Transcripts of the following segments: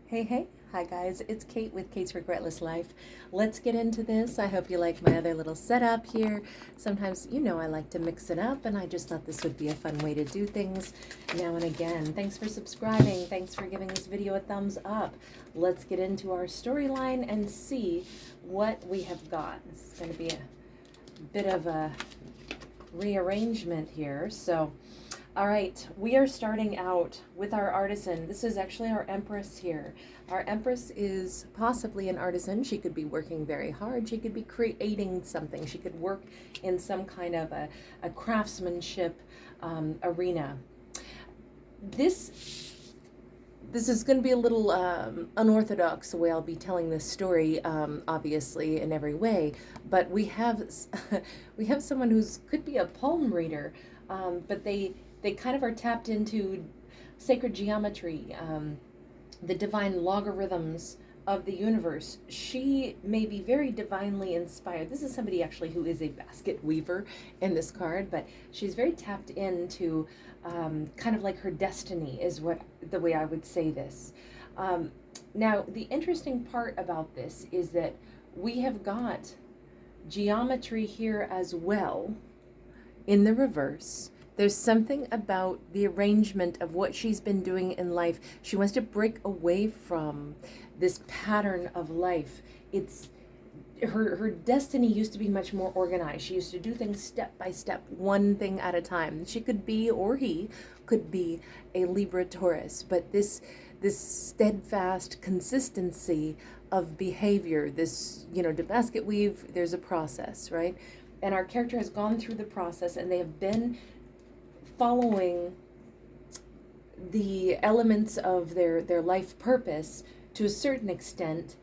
Hey, hi guys, it's Kate with Kate's Regretless Life. Let's get into this. I hope you like my other little setup here. Sometimes, I like to mix it up, and I just thought this would be a fun way to do things now and again. Thanks for subscribing. Thanks for giving this video a thumbs up. Let's get into our storyline and see what we have got. This is going to be a bit of a rearrangement here. All right, we are starting out with our artisan. This is actually our empress here. Our empress is possibly an artisan. She could be working very hard. She could be creating something. She could work in some kind of a craftsmanship arena. This is going to be a little unorthodox the way I'll be telling this story, obviously in every way. But we have we have someone who's could be a palm reader, but they kind of are tapped into sacred geometry, the divine logarithms of the universe. She may be very divinely inspired. This is somebody actually who is a basket weaver in this card, but she's very tapped into kind of like her destiny is the way I would say this. Now, the interesting part about this is that we have got geometry here as well in the reverse. There's something about the arrangement of what she's been doing in life. She wants to break away from this pattern of life. It's her destiny used to be much more organized. She used to do things step by step, one thing at a time. She could be, or he could be, a Libra Taurus, but this steadfast consistency of behavior, to basket weave, there's a process, right? And our character has gone through the process, and they have been following the elements of their life purpose to a certain extent,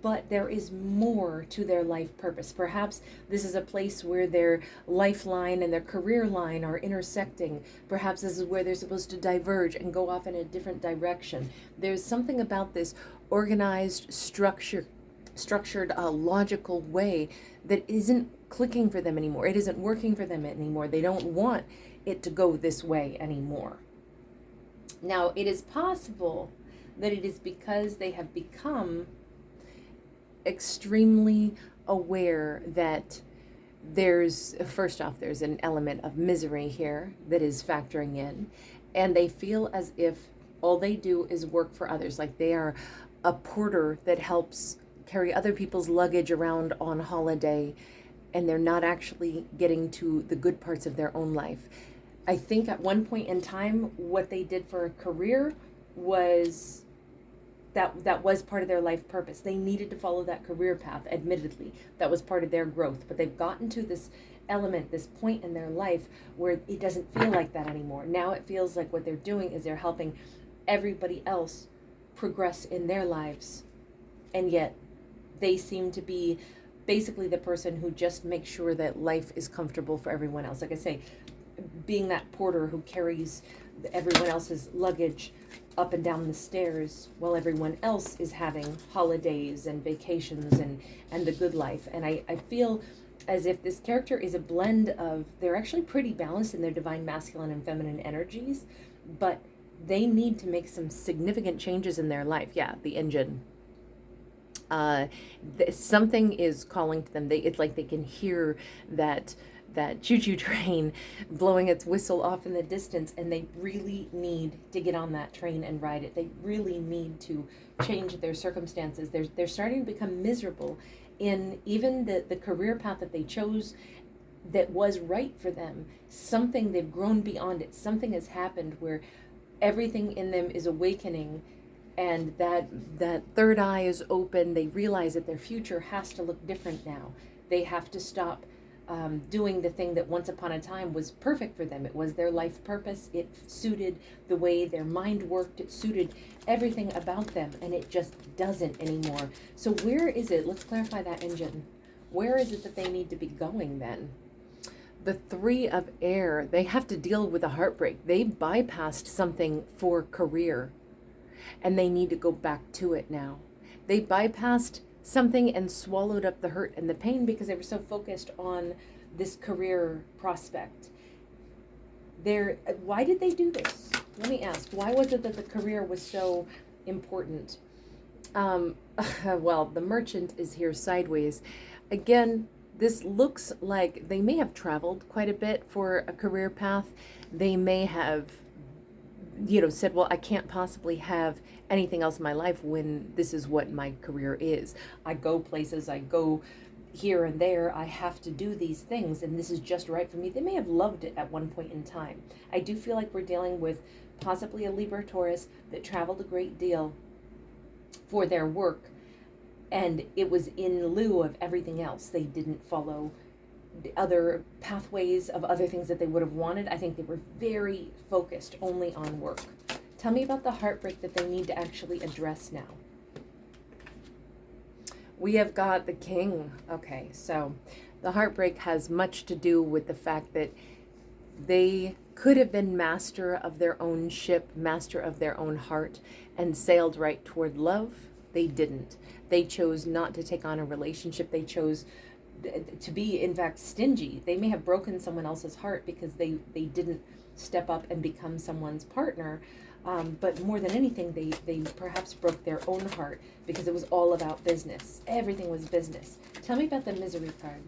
but there is more to their life purpose. Perhaps this is a place where their lifeline and their career line are intersecting. Perhaps this is where they're supposed to diverge and go off in a different direction. There's something about this organized, structured, logical way that isn't clicking for them anymore. It isn't working for them anymore. They don't want it to go this way anymore. Now, it is possible that it is because they have become extremely aware that first off, there's an element of misery here that is factoring in, and they feel as if all they do is work for others, like they are a porter that helps carry other people's luggage around on holiday, and they're not actually getting to the good parts of their own life. I think at one point in time, what they did for a career was that was part of their life purpose. They needed to follow that career path, admittedly. That was part of their growth. But they've gotten to this element, this point in their life where it doesn't feel like that anymore. Now it feels like what they're doing is they're helping everybody else progress in their lives. And yet they seem to be basically the person who just makes sure that life is comfortable for everyone else. Like I say, being that porter who carries everyone else's luggage up and down the stairs while everyone else is having holidays and vacations and the good life. And I feel as if this character is a blend of, they're actually pretty balanced in their divine masculine and feminine energies, but they need to make some significant changes in their life. Yeah, the engine. Something is calling to them. It's like they can hear that choo-choo train blowing its whistle off in the distance, and they really need to get on that train and ride it. They really need to change their circumstances. They're starting to become miserable in even the career path that they chose that was right for them. Something, they've grown beyond it. Something has happened where everything in them is awakening, and that third eye is open. They realize that their future has to look different now. They have to stop doing the thing that once upon a time was perfect for them. It was their life purpose. It suited the way their mind worked. It suited everything about them, and it just doesn't anymore. So where is it? Let's clarify that engine. Where is it that they need to be going then? The Three of Air, they have to deal with a heartbreak. They bypassed something for career, and they need to go back to it now. They bypassed something and swallowed up the hurt and the pain because they were so focused on this career prospect. Why did they do this? Let me ask, why was it that the career was so important? Um, well, the merchant is here sideways. Again, this looks like they may have traveled quite a bit for a career path. They may have, said, well, I can't possibly have anything else in my life when this is what my career is. I go places, I go here and there, I have to do these things, and this is just right for me. They may have loved it at one point in time. I do feel like we're dealing with possibly a Libra Taurus that traveled a great deal for their work, and it was in lieu of everything else. They didn't follow the other pathways of other things that they would have wanted. I think they were very focused only on work. Tell me about the heartbreak that they need to actually address now. We have got the King. Okay, so the heartbreak has much to do with the fact that they could have been master of their own ship, master of their own heart, and sailed right toward love. They didn't. They chose not to take on a relationship. They chose to be, in fact, stingy. They may have broken someone else's heart because they didn't step up and become someone's partner. But more than anything, they perhaps broke their own heart because it was all about business. Everything was business. Tell me about the misery card.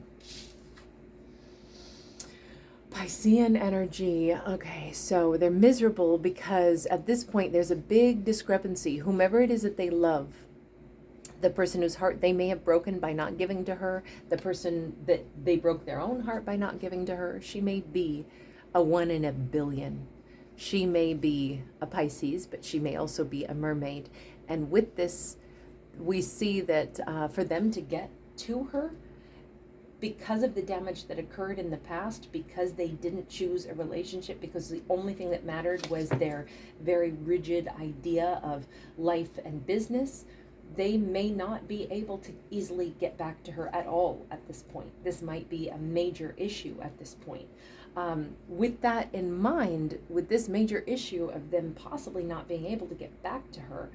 Piscean energy. Okay, so they're miserable because at this point there's a big discrepancy. Whomever it is that they love, the person whose heart they may have broken by not giving to her, the person that they broke their own heart by not giving to her, she may be a 1 in a billion. She may be a Pisces, but she may also be a mermaid. And with this, we see that for them to get to her, because of the damage that occurred in the past, because they didn't choose a relationship, because the only thing that mattered was their very rigid idea of life and business, they may not be able to easily get back to her at all at this point. This might be a major issue at this point. With that in mind, with this major issue of them possibly not being able to get back to her,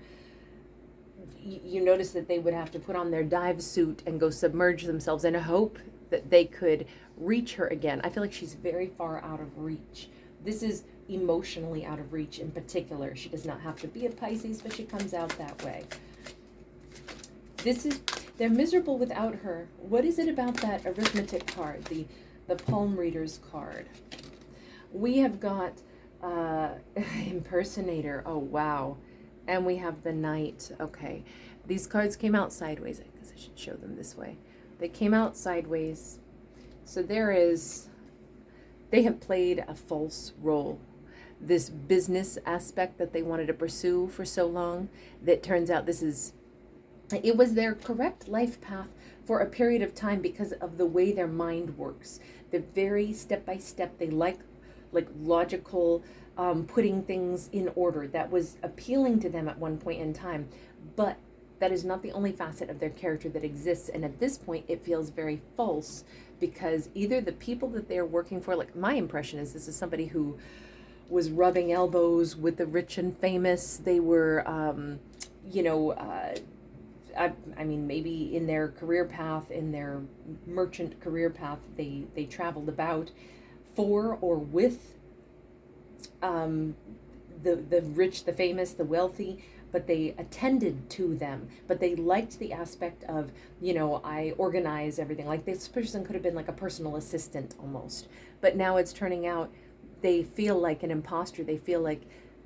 you notice that they would have to put on their dive suit and go submerge themselves in a hope that they could reach her again. I feel like she's very far out of reach. This is emotionally out of reach in particular. She does not have to be a Pisces, but she comes out that way. They're miserable without her. What is it about that arithmetic card, the palm reader's card? We have got impersonator. Oh, wow. And we have the Knight. Okay. These cards came out sideways. I guess I should show them this way. They came out sideways. So they have played a false role. This business aspect that they wanted to pursue for so long, that turns out it was their correct life path for a period of time because of the way their mind works. They're very step by step. They like logical, putting things in order. That was appealing to them at one point in time, but that is not the only facet of their character that exists. And at this point, it feels very false because either the people that they're working for, like my impression is this is somebody who was rubbing elbows with the rich and famous. They were, I mean, maybe in their career path, in their merchant career path, they traveled about for or with the rich, the famous, the wealthy, but they attended to them. But they liked the aspect of, I organize everything. Like this person could have been like a personal assistant almost. But now it's turning out they feel like an imposter. They feel like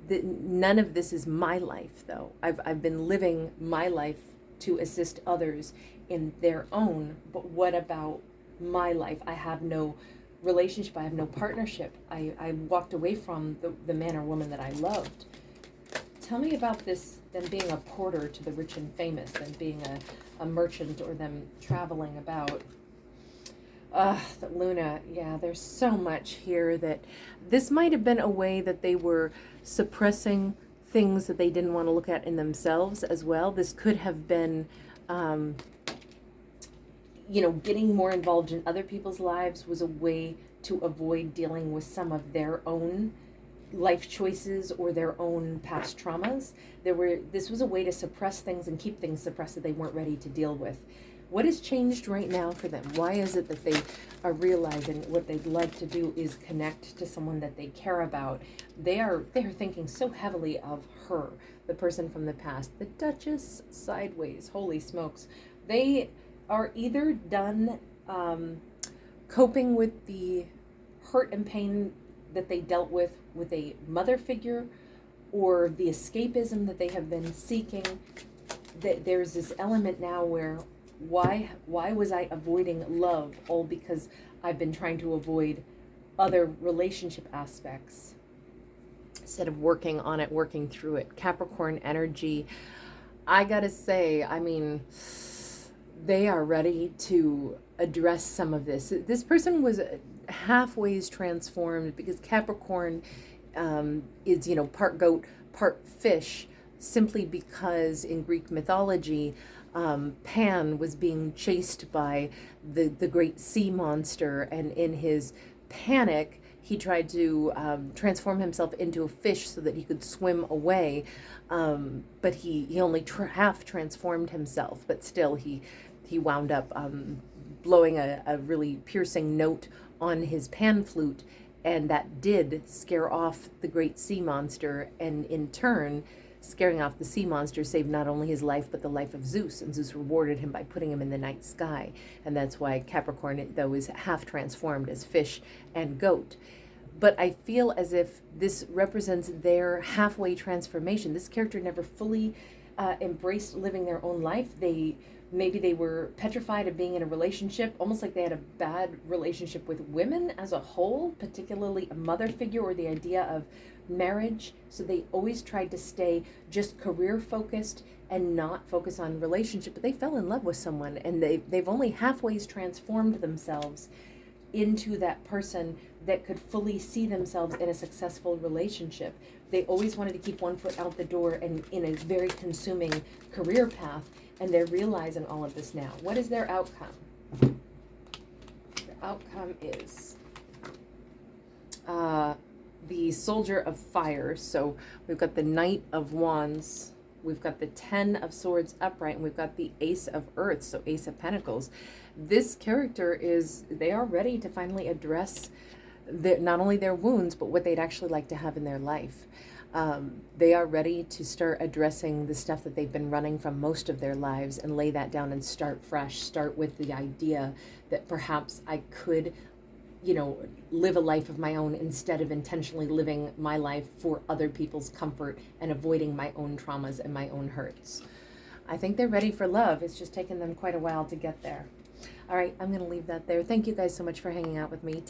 none of this is my life, though. I've been living my life to assist others in their own, but what about my life? I have no relationship, I have no partnership. I walked away from the man or woman that I loved. Tell me about them being a porter to the rich and famous, them being a merchant, or them traveling about. The Luna, yeah, there's so much here that this might have been a way that they were suppressing things that they didn't want to look at in themselves as well. This could have been, getting more involved in other people's lives was a way to avoid dealing with some of their own life choices or their own past traumas. This was a way to suppress things and keep things suppressed that they weren't ready to deal with. What has changed right now for them? Why is it that they are realizing what they'd like to do is connect to someone that they care about? They're thinking so heavily of her, the person from the past. The Duchess sideways, holy smokes. They are either done coping with the hurt and pain that they dealt with a mother figure, or the escapism that they have been seeking. There's this element now where why was I avoiding love? All because I've been trying to avoid other relationship aspects instead of working on it, working through it. Capricorn energy, I gotta say, I mean, they are ready to address some of this. This person was halfway transformed because Capricorn is, you know, part goat, part fish, simply because in Greek mythology, Pan was being chased by the great sea monster, and in his panic, he tried to transform himself into a fish so that he could swim away, but he only half transformed himself, but still he wound up blowing a really piercing note on his pan flute, and that did scare off the great sea monster, and in turn, scaring off the sea monster saved not only his life but the life of Zeus, and Zeus rewarded him by putting him in the night sky. And that's why Capricorn, though, is half transformed as fish and goat. But I feel as if this represents their halfway transformation. This character never fully embraced living their own life. Maybe they were petrified of being in a relationship, almost like they had a bad relationship with women as a whole, particularly a mother figure or the idea of marriage. So they always tried to stay just career focused and not focus on relationship. But they fell in love with someone, and they've only halfway transformed themselves into that person that could fully see themselves in a successful relationship. They always wanted to keep one foot out the door and in a very consuming career path, and they're realizing all of this now. What is their outcome? The outcome is the Soldier of Fire. So we've got the Knight of Wands, we've got the Ten of Swords upright, and we've got the Ace of Earth, so Ace of Pentacles. This character they are ready to finally address not only their wounds, but what they'd actually like to have in their life. They are ready to start addressing the stuff that they've been running from most of their lives and lay that down and start fresh. Start with the idea that perhaps I could, you know, live a life of my own instead of intentionally living my life for other people's comfort and avoiding my own traumas and my own hurts. I think they're ready for love. It's just taken them quite a while to get there. All right, I'm going to leave that there. Thank you guys so much for hanging out with me.